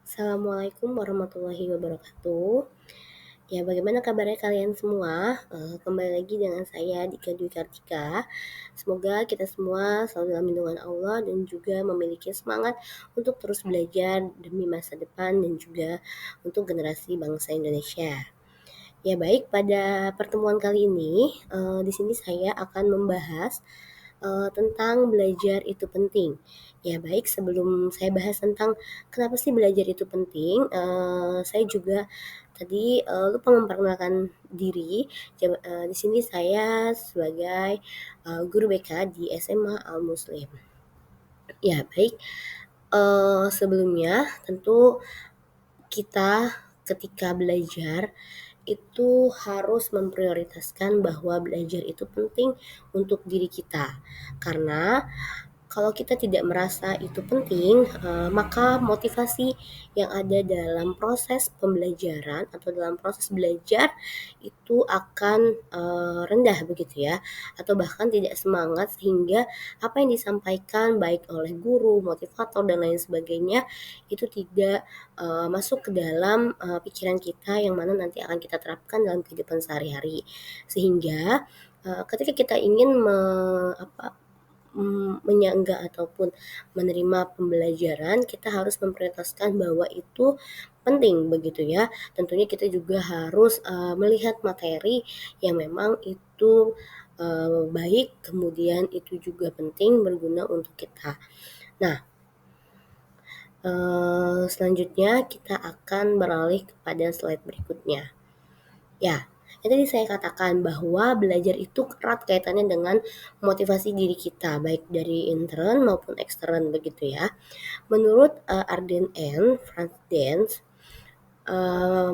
Assalamualaikum warahmatullahi wabarakatuh. Ya, bagaimana kabarnya kalian semua? Kembali lagi dengan saya Dika Dwi Kartika. Semoga kita semua selalu dalam lindungan Allah dan juga memiliki semangat untuk terus belajar demi masa depan dan juga untuk generasi bangsa Indonesia. Ya baik, pada pertemuan kali ini, di sini saya akan membahas tentang belajar itu penting. Ya baik, sebelum saya bahas tentang kenapa sih belajar itu penting, saya juga tadi lupa memperkenalkan diri. Di sini saya sebagai guru BK di SMA Al Muslim. Ya baik, sebelumnya tentu kita ketika belajar itu harus memprioritaskan bahwa belajar itu penting untuk diri kita. Karena kalau kita tidak merasa itu penting, maka motivasi yang ada dalam proses pembelajaran atau dalam proses belajar itu akan rendah begitu ya, atau bahkan tidak semangat sehingga apa yang disampaikan baik oleh guru, motivator dan lain sebagainya itu tidak masuk ke dalam pikiran kita yang mana nanti akan kita terapkan dalam kehidupan sehari-hari. Sehingga ketika kita ingin menyangga ataupun menerima pembelajaran, kita harus memprioritaskan bahwa itu penting begitu ya. Tentunya kita juga harus melihat materi yang memang itu baik, kemudian itu juga penting berguna untuk kita. Nah, selanjutnya kita akan beralih kepada slide berikutnya. Ya, yang tadi saya katakan bahwa belajar itu erat kaitannya dengan motivasi diri kita, baik dari intern maupun ekstern begitu ya. Menurut Arden N. Franz Dance,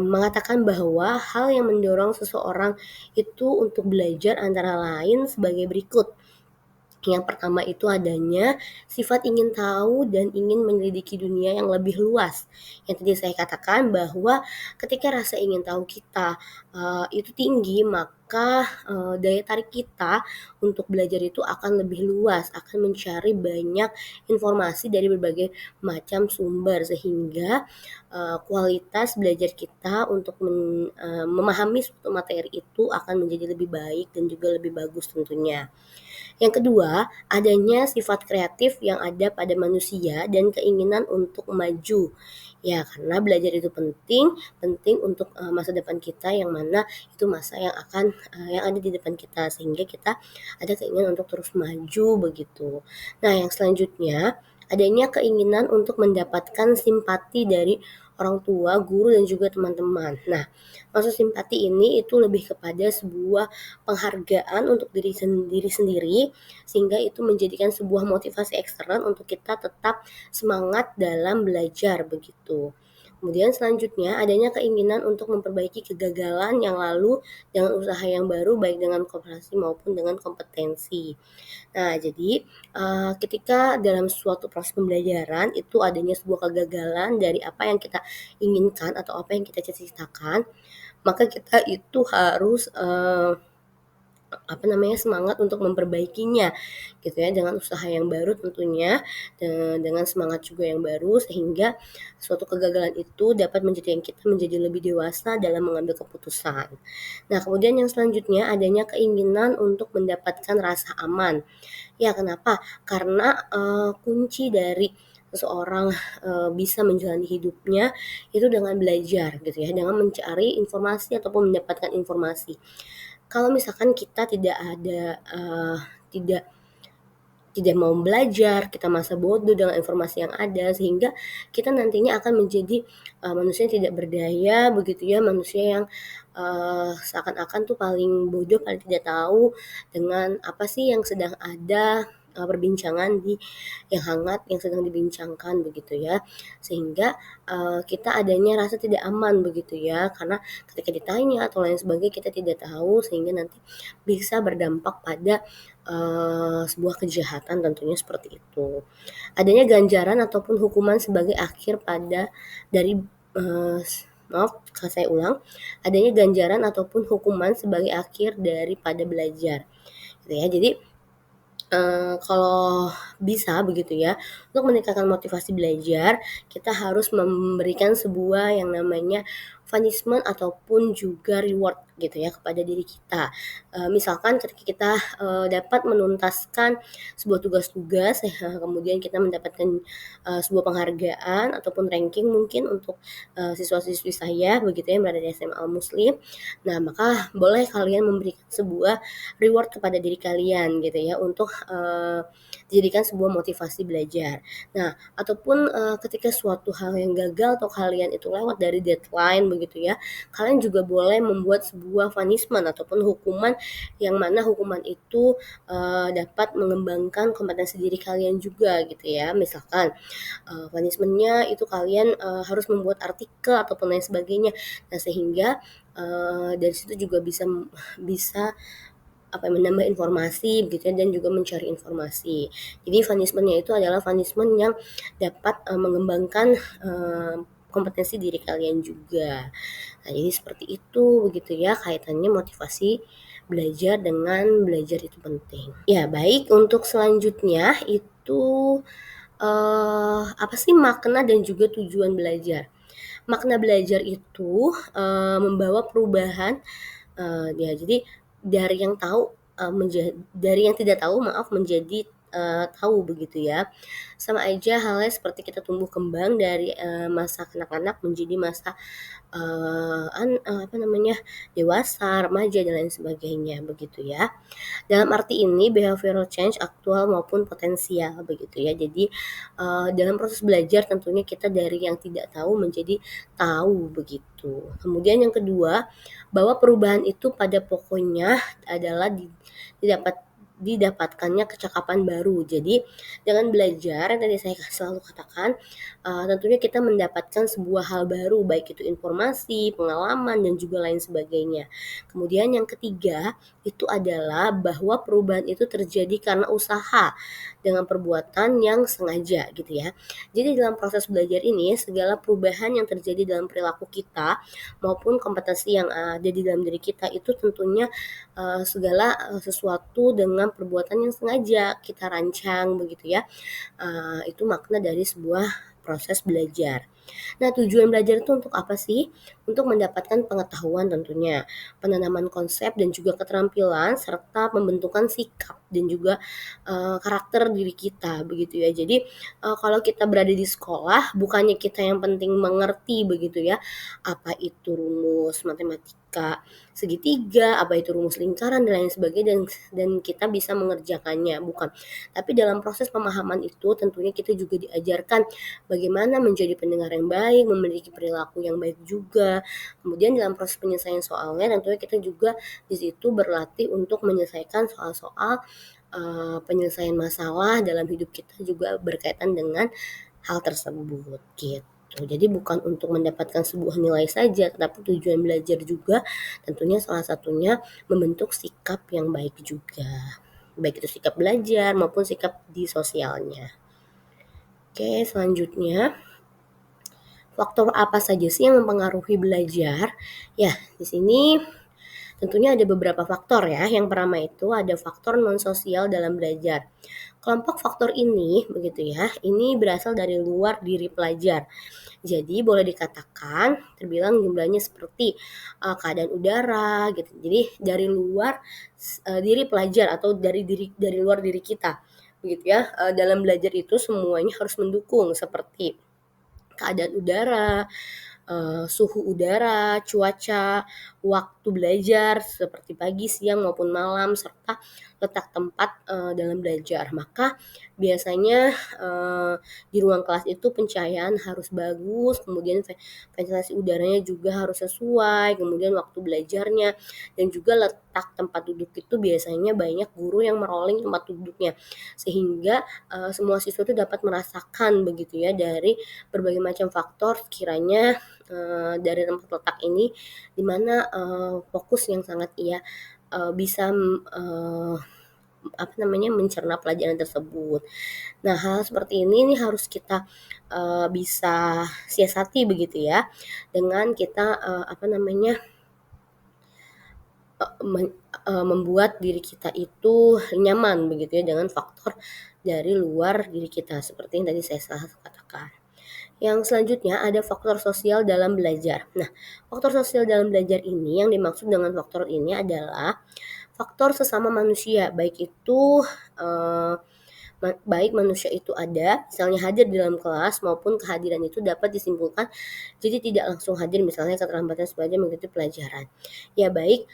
mengatakan bahwa hal yang mendorong seseorang itu untuk belajar antara lain sebagai berikut. Yang pertama itu adanya sifat ingin tahu dan ingin menyelidiki dunia yang lebih luas. Yang tadi saya katakan bahwa ketika rasa ingin tahu kita itu tinggi, maka daya tarik kita untuk belajar itu akan lebih luas, akan mencari banyak informasi dari berbagai macam sumber sehingga kualitas belajar kita untuk memahami suatu materi itu akan menjadi lebih baik dan juga lebih bagus tentunya. Yang kedua, adanya sifat kreatif yang ada pada manusia dan keinginan untuk maju. Ya, karena belajar itu penting, penting untuk masa depan kita yang mana itu masa yang akan yang ada di depan kita sehingga kita ada keinginan untuk terus maju begitu. Nah, yang selanjutnya adanya keinginan untuk mendapatkan simpati dari orang tua, guru dan juga teman-teman. Nah, maksud simpati ini itu lebih kepada sebuah penghargaan untuk diri sendiri sehingga itu menjadikan sebuah motivasi eksternal untuk kita tetap semangat dalam belajar begitu. Kemudian selanjutnya adanya keinginan untuk memperbaiki kegagalan yang lalu dengan usaha yang baru baik dengan kooperasi maupun dengan kompetensi. Nah, jadi ketika dalam suatu proses pembelajaran itu adanya sebuah kegagalan dari apa yang kita inginkan atau apa yang kita cita-citakan, maka kita itu harus semangat untuk memperbaikinya gitu ya dengan usaha yang baru tentunya dengan semangat juga yang baru sehingga suatu kegagalan itu dapat menjadikan kita menjadi lebih dewasa dalam mengambil keputusan. Nah, kemudian yang selanjutnya adanya keinginan untuk mendapatkan rasa aman. Ya, kenapa? Karena kunci dari seseorang bisa menjalani hidupnya itu dengan belajar gitu ya, dengan mencari informasi ataupun mendapatkan informasi. Kalau misalkan kita tidak tidak mau belajar, kita masa bodoh dengan informasi yang ada sehingga kita nantinya akan menjadi manusia yang tidak berdaya begitu ya, manusia yang seakan-akan tuh paling bodoh, paling tidak tahu dengan apa sih yang sedang ada perbincangan yang hangat yang sedang dibincangkan begitu ya. Sehingga kita adanya rasa tidak aman begitu ya, karena ketika ditanya atau lain sebagainya kita tidak tahu sehingga nanti bisa berdampak pada sebuah kejahatan tentunya seperti itu. Adanya ganjaran ataupun hukuman sebagai akhir dari maaf saya ulang, adanya ganjaran ataupun hukuman sebagai akhir daripada belajar gitu ya. Jadi kalau bisa begitu ya Untuk meningkatkan motivasi belajar, kita harus memberikan sebuah yang namanya punishment ataupun juga reward gitu ya kepada diri kita. Misalkan ketika kita, dapat menuntaskan sebuah tugas-tugas, kemudian kita mendapatkan, sebuah penghargaan ataupun ranking mungkin untuk, siswa-siswi saya begitu ya yang berada di SMA Muslim. Nah, maka boleh kalian memberikan sebuah reward kepada diri kalian gitu ya untuk, dijadikan sebuah motivasi belajar. Nah, ataupun, ketika suatu hal yang gagal atau kalian itu lewat dari deadline begitu ya, kalian juga boleh membuat sebuah punishment ataupun hukuman yang mana hukuman itu, dapat mengembangkan kompetensi diri kalian juga gitu ya. Misalkan, punishment-nya itu kalian, harus membuat artikel ataupun lain sebagainya. Nah, sehingga, dari situ juga bisa apa ya, menambah informasi begitu ya dan juga mencari informasi. Jadi punishment-nya itu adalah punishment yang dapat, mengembangkan, kompetensi diri kalian juga. Nah, jadi seperti itu begitu ya kaitannya motivasi belajar dengan belajar itu penting. Ya, baik, untuk selanjutnya itu, apa sih makna dan juga tujuan belajar? Makna belajar itu, membawa perubahan, ya jadi dari yang tahu, dari yang tidak tahu maaf menjadi, tahu begitu ya. Sama aja halnya seperti kita tumbuh kembang dari, masa kanak-kanak menjadi masa, apa namanya, dewasa, remaja dan lain sebagainya begitu ya. Dalam arti ini behavioral change aktual maupun potensial begitu ya. Jadi, dalam proses belajar tentunya kita dari yang tidak tahu menjadi tahu begitu. Kemudian yang kedua, bahwa perubahan itu pada pokoknya adalah didapatkannya kecakapan baru. Jadi dengan belajar yang tadi saya selalu katakan, tentunya kita mendapatkan sebuah hal baru baik itu informasi, pengalaman dan juga lain sebagainya. Kemudian yang ketiga, itu adalah bahwa perubahan itu terjadi karena usaha dengan perbuatan yang sengaja gitu ya. Jadi dalam proses belajar ini segala perubahan yang terjadi dalam perilaku kita maupun kompetensi yang ada di dalam diri kita itu tentunya, segala, sesuatu dengan perbuatan yang sengaja kita rancang begitu ya. Itu makna dari sebuah proses belajar. Nah, tujuan belajar itu untuk apa sih? Untuk mendapatkan pengetahuan tentunya, penanaman konsep dan juga keterampilan, serta pembentukan sikap dan juga, karakter diri kita, begitu ya. Jadi, kalau kita berada di sekolah, bukannya kita yang penting mengerti begitu ya, apa itu rumus matematika segitiga, apa itu rumus lingkaran dan lain sebagainya dan kita bisa mengerjakannya, bukan. Tapi dalam proses pemahaman itu tentunya kita juga diajarkan bagaimana menjadi pendengar yang baik, memiliki perilaku yang baik juga. Kemudian dalam proses penyelesaian soalnya tentunya kita juga di situ berlatih untuk menyelesaikan soal-soal, penyelesaian masalah dalam hidup kita juga berkaitan dengan hal tersebut gitu. Jadi bukan untuk mendapatkan sebuah nilai saja, tetapi tujuan belajar juga tentunya salah satunya membentuk sikap yang baik juga. Baik itu sikap belajar maupun sikap di sosialnya. Oke, selanjutnya faktor apa saja sih yang mempengaruhi belajar? Ya, di sini tentunya ada beberapa faktor ya. Yang pertama itu ada faktor non sosial dalam belajar. Kelompok faktor ini begitu ya, ini berasal dari luar diri pelajar. Jadi boleh dikatakan terbilang jumlahnya seperti, keadaan udara gitu. Jadi dari luar diri pelajar atau dari luar diri kita begitu ya. Dalam belajar itu semuanya harus mendukung seperti keadaan udara, suhu udara, cuaca, waktu belajar seperti pagi, siang maupun malam, serta letak tempat, dalam belajar. Maka biasanya, di ruang kelas itu pencahayaan harus bagus, kemudian ventilasi udaranya juga harus sesuai, kemudian waktu belajarnya, dan juga letak tempat duduk itu biasanya banyak guru yang merolling tempat duduknya. Sehingga, semua siswa itu dapat merasakan begitu ya dari berbagai macam faktor kiranya dari tempat letak ini di mana, fokus yang sangat ia, bisa, apa namanya, mencerna pelajaran tersebut. Nah, hal seperti ini harus kita, bisa siasati begitu ya, dengan kita, apa namanya, membuat diri kita itu nyaman begitu ya dengan faktor dari luar diri kita seperti yang tadi saya katakan. Yang selanjutnya ada faktor sosial dalam belajar. Nah, faktor sosial dalam belajar ini yang dimaksud dengan faktor ini adalah faktor sesama manusia, baik itu eh, baik manusia itu ada, misalnya hadir di dalam kelas maupun kehadiran itu dapat disimpulkan jadi tidak langsung hadir misalnya keterlambatan belajar mengikuti pelajaran. Ya baik,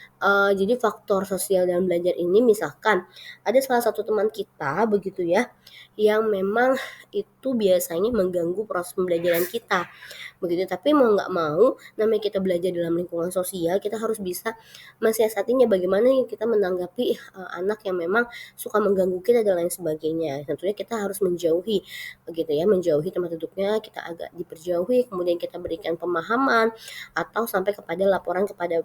jadi faktor sosial dalam belajar ini misalkan ada salah satu teman kita begitu ya, yang memang itu biasanya mengganggu proses pembelajaran kita begitu. Tapi mau nggak mau, namanya kita belajar dalam lingkungan sosial, kita harus bisa mensiasatinya bagaimana kita menanggapi anak yang memang suka mengganggu kita dan lain sebagainya. Tentunya kita harus menjauhi, begitu ya, menjauhi tempat duduknya, kita agak diperjauhi, kemudian kita berikan pemahaman atau sampai kepada laporan kepada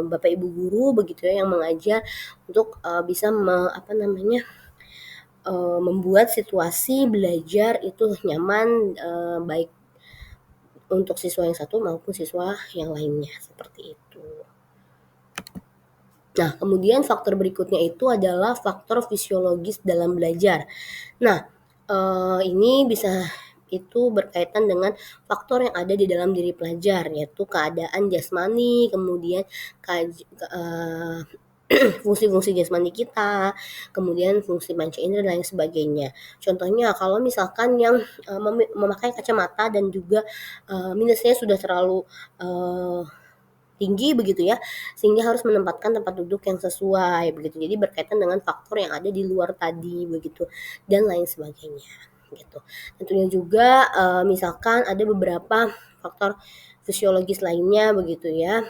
bapak ibu guru, begitu ya, yang mengajar untuk bisa membuat situasi belajar itu nyaman, baik untuk siswa yang satu maupun siswa yang lainnya, seperti itu. Nah, kemudian faktor berikutnya itu adalah faktor fisiologis dalam belajar. Nah, ini bisa itu berkaitan dengan faktor yang ada di dalam diri pelajar, yaitu keadaan jasmani, kemudian fungsi-fungsi jasmani kita, kemudian fungsi panca indera dan lain sebagainya. Contohnya kalau misalkan yang memakai kacamata dan juga minusnya sudah terlalu tinggi begitu ya, sehingga harus menempatkan tempat duduk yang sesuai begitu. Jadi berkaitan dengan faktor yang ada di luar tadi begitu dan lain sebagainya gitu. Tentunya juga misalkan ada beberapa faktor fisiologis lainnya begitu ya.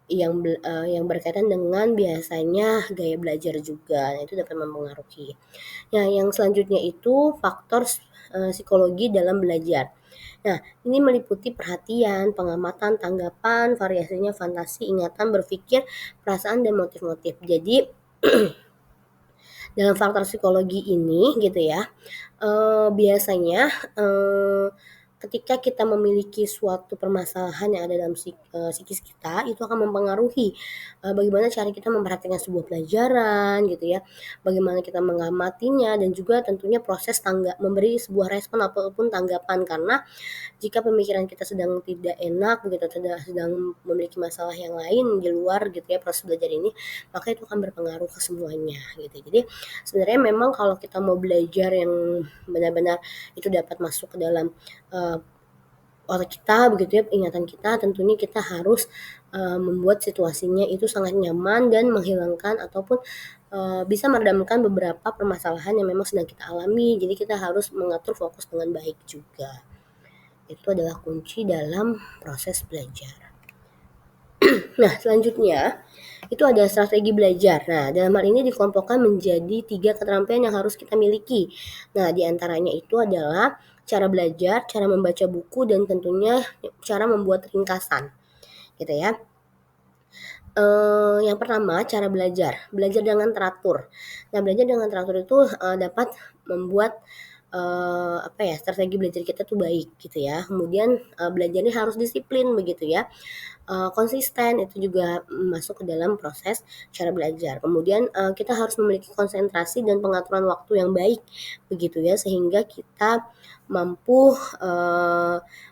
Yang berkaitan dengan biasanya gaya belajar juga, nah itu dapat mempengaruhi. Nah, yang selanjutnya itu faktor psikologi dalam belajar. Nah, ini meliputi perhatian, pengamatan, tanggapan, variasinya fantasi, ingatan, berpikir, perasaan, dan motif-motif. Jadi, dalam faktor psikologi ini gitu ya, biasanya ketika kita memiliki suatu permasalahan yang ada dalam psikis kita, itu akan mempengaruhi bagaimana cara kita memperhatikan sebuah pelajaran gitu ya, bagaimana kita mengamatinya dan juga tentunya proses memberi sebuah respon ataupun tanggapan. Karena jika pemikiran kita sedang tidak enak begitu, sedang memiliki masalah yang lain di luar gitu ya proses belajar ini, maka itu akan berpengaruh ke semuanya gitu. Jadi sebenarnya memang kalau kita mau belajar yang benar-benar itu dapat masuk ke dalam otak kita begitu ya, ingatan kita, tentunya kita harus membuat situasinya itu sangat nyaman dan menghilangkan ataupun bisa meredamkan beberapa permasalahan yang memang sedang kita alami. Jadi kita harus mengatur fokus dengan baik juga. Itu adalah kunci dalam proses belajar. Nah, selanjutnya itu ada strategi belajar. Nah, dalam hal ini dikelompokkan menjadi 3 keterampilan yang harus kita miliki. Nah, diantaranya itu adalah cara belajar, cara membaca buku, dan tentunya cara membuat ringkasan, gitu ya. Yang pertama, cara belajar. Belajar dengan teratur. Nah, belajar dengan teratur itu dapat membuat strategi belajar kita tuh baik gitu ya. Kemudian belajarnya harus disiplin begitu ya. Konsisten itu juga masuk ke dalam proses cara belajar. Kemudian kita harus memiliki konsentrasi dan pengaturan waktu yang baik begitu ya, sehingga kita mampu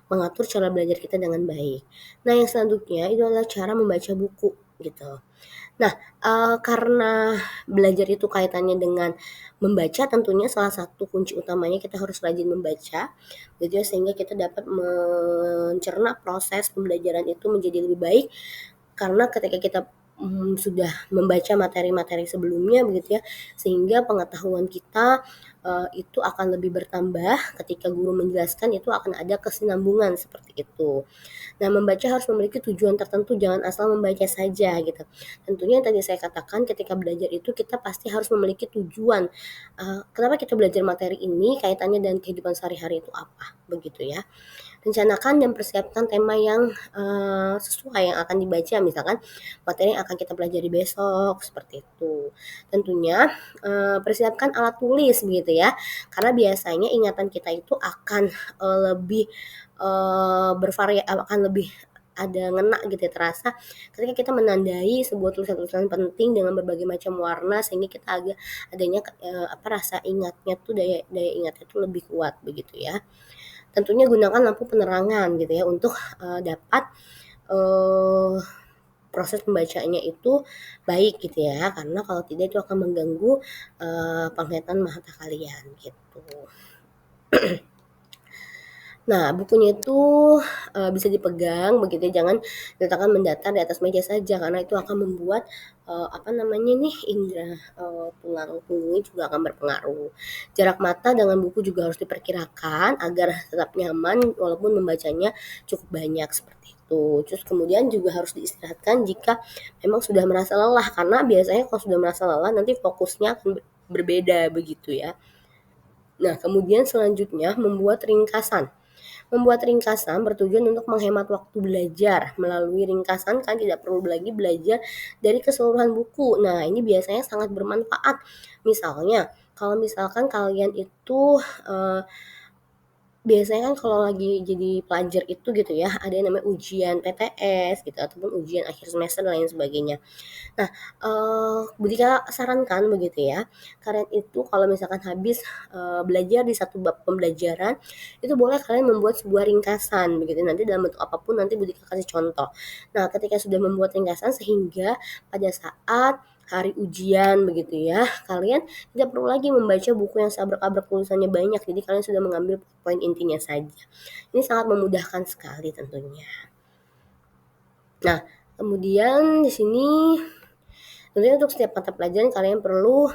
mengatur cara belajar kita dengan baik. Nah, yang selanjutnya itu adalah cara membaca buku gitu. Nah, karena belajar itu kaitannya dengan membaca, tentunya salah satu kunci utamanya kita harus rajin membaca, gitu ya, sehingga kita dapat mencerna proses pembelajaran itu menjadi lebih baik. Karena ketika kita sudah membaca materi-materi sebelumnya begitu ya, sehingga pengetahuan kita itu akan lebih bertambah ketika guru menjelaskan, itu akan ada kesinambungan seperti itu. Nah, membaca harus memiliki tujuan tertentu, jangan asal membaca saja gitu. Tentunya yang tadi saya katakan ketika belajar itu kita pasti harus memiliki tujuan. Kenapa kita belajar materi ini, kaitannya dengan kehidupan sehari-hari itu apa, begitu ya. Rencanakan dan persiapkan tema yang sesuai yang akan dibaca, misalkan materi yang akan kita pelajari besok, seperti itu. Tentunya persiapkan alat tulis begitu ya, karena biasanya ingatan kita itu akan lebih ada ngena gitu ya, terasa ketika kita menandai sebuah tulisan-tulisan penting dengan berbagai macam warna sehingga kita agak adanya rasa ingatnya tuh daya daya ingatnya tuh lebih kuat begitu ya. Tentunya gunakan lampu penerangan gitu ya untuk dapat eh, proses pembacanya itu baik gitu ya, karena kalau tidak itu akan mengganggu penglihatan mata kalian gitu. Nah, bukunya itu, bisa dipegang begitu ya, jangan diletakkan mendatar di atas meja saja karena itu akan membuat, indera, tulang punggungnya juga akan berpengaruh. Jarak mata dengan buku juga harus diperkirakan agar tetap nyaman walaupun membacanya cukup banyak, seperti itu. Terus kemudian juga harus diistirahatkan jika memang sudah merasa lelah, karena biasanya kalau sudah merasa lelah nanti fokusnya akan berbeda begitu ya. Nah, kemudian selanjutnya membuat ringkasan. Membuat ringkasan bertujuan untuk menghemat waktu belajar. Melalui ringkasan kan tidak perlu lagi belajar dari keseluruhan buku. Nah, ini biasanya sangat bermanfaat. Misalnya, kalau misalkan kalian itu biasanya kan kalau lagi jadi pelajar itu gitu ya, ada yang namanya ujian PTS gitu ataupun ujian akhir semester dan lain sebagainya. Nah, Budika sarankan begitu ya, kalian itu kalau misalkan habis, belajar di satu bab pembelajaran, itu boleh kalian membuat sebuah ringkasan begitu, nanti dalam bentuk apapun nanti Budika kasih contoh. Nah, ketika sudah membuat ringkasan sehingga pada saat hari ujian begitu ya, kalian tidak perlu lagi membaca buku yang seabrek-abrek tulisannya banyak, jadi kalian sudah mengambil poin intinya saja. Ini sangat memudahkan sekali tentunya. Nah, kemudian di sini tentunya untuk setiap mata pelajaran kalian perlu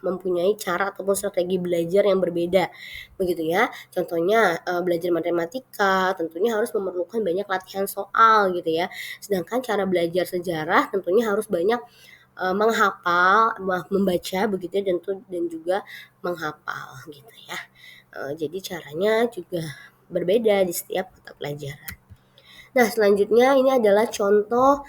mempunyai cara ataupun strategi belajar yang berbeda, begitu ya. Contohnya belajar matematika tentunya harus memerlukan banyak latihan soal gitu ya. Sedangkan cara belajar sejarah tentunya harus banyak menghafal, membaca begitu ya, dan juga menghafal gitu ya. Jadi caranya juga berbeda di setiap mata pelajaran. Nah, selanjutnya ini adalah contoh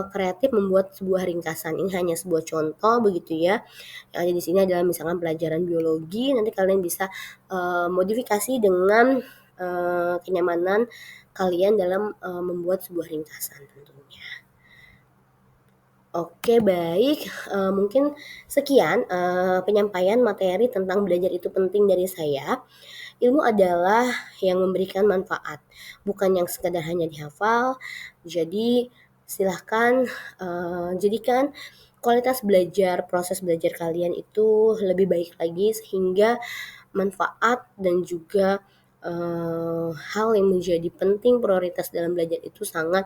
kreatif membuat sebuah ringkasan. Ini hanya sebuah contoh begitu ya. Yang ada di sini adalah misalkan pelajaran biologi, nanti kalian bisa modifikasi dengan kenyamanan kalian dalam membuat sebuah ringkasan tentunya. Oke, baik, mungkin sekian penyampaian materi tentang belajar itu penting dari saya. Ilmu adalah yang memberikan manfaat, bukan yang sekadar hanya dihafal. Jadi silahkan jadikan kualitas belajar, proses belajar kalian itu lebih baik lagi sehingga manfaat dan juga hal yang menjadi penting prioritas dalam belajar itu sangat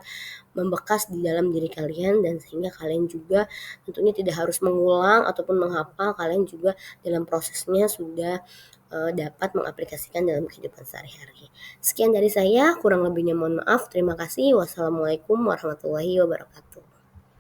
membekas di dalam diri kalian dan sehingga kalian juga tentunya tidak harus mengulang ataupun menghafal, kalian juga dalam prosesnya sudah dapat mengaplikasikan dalam kehidupan sehari-hari. Sekian dari saya, kurang lebihnya mohon maaf. Terima kasih. Wassalamualaikum warahmatullahi wabarakatuh.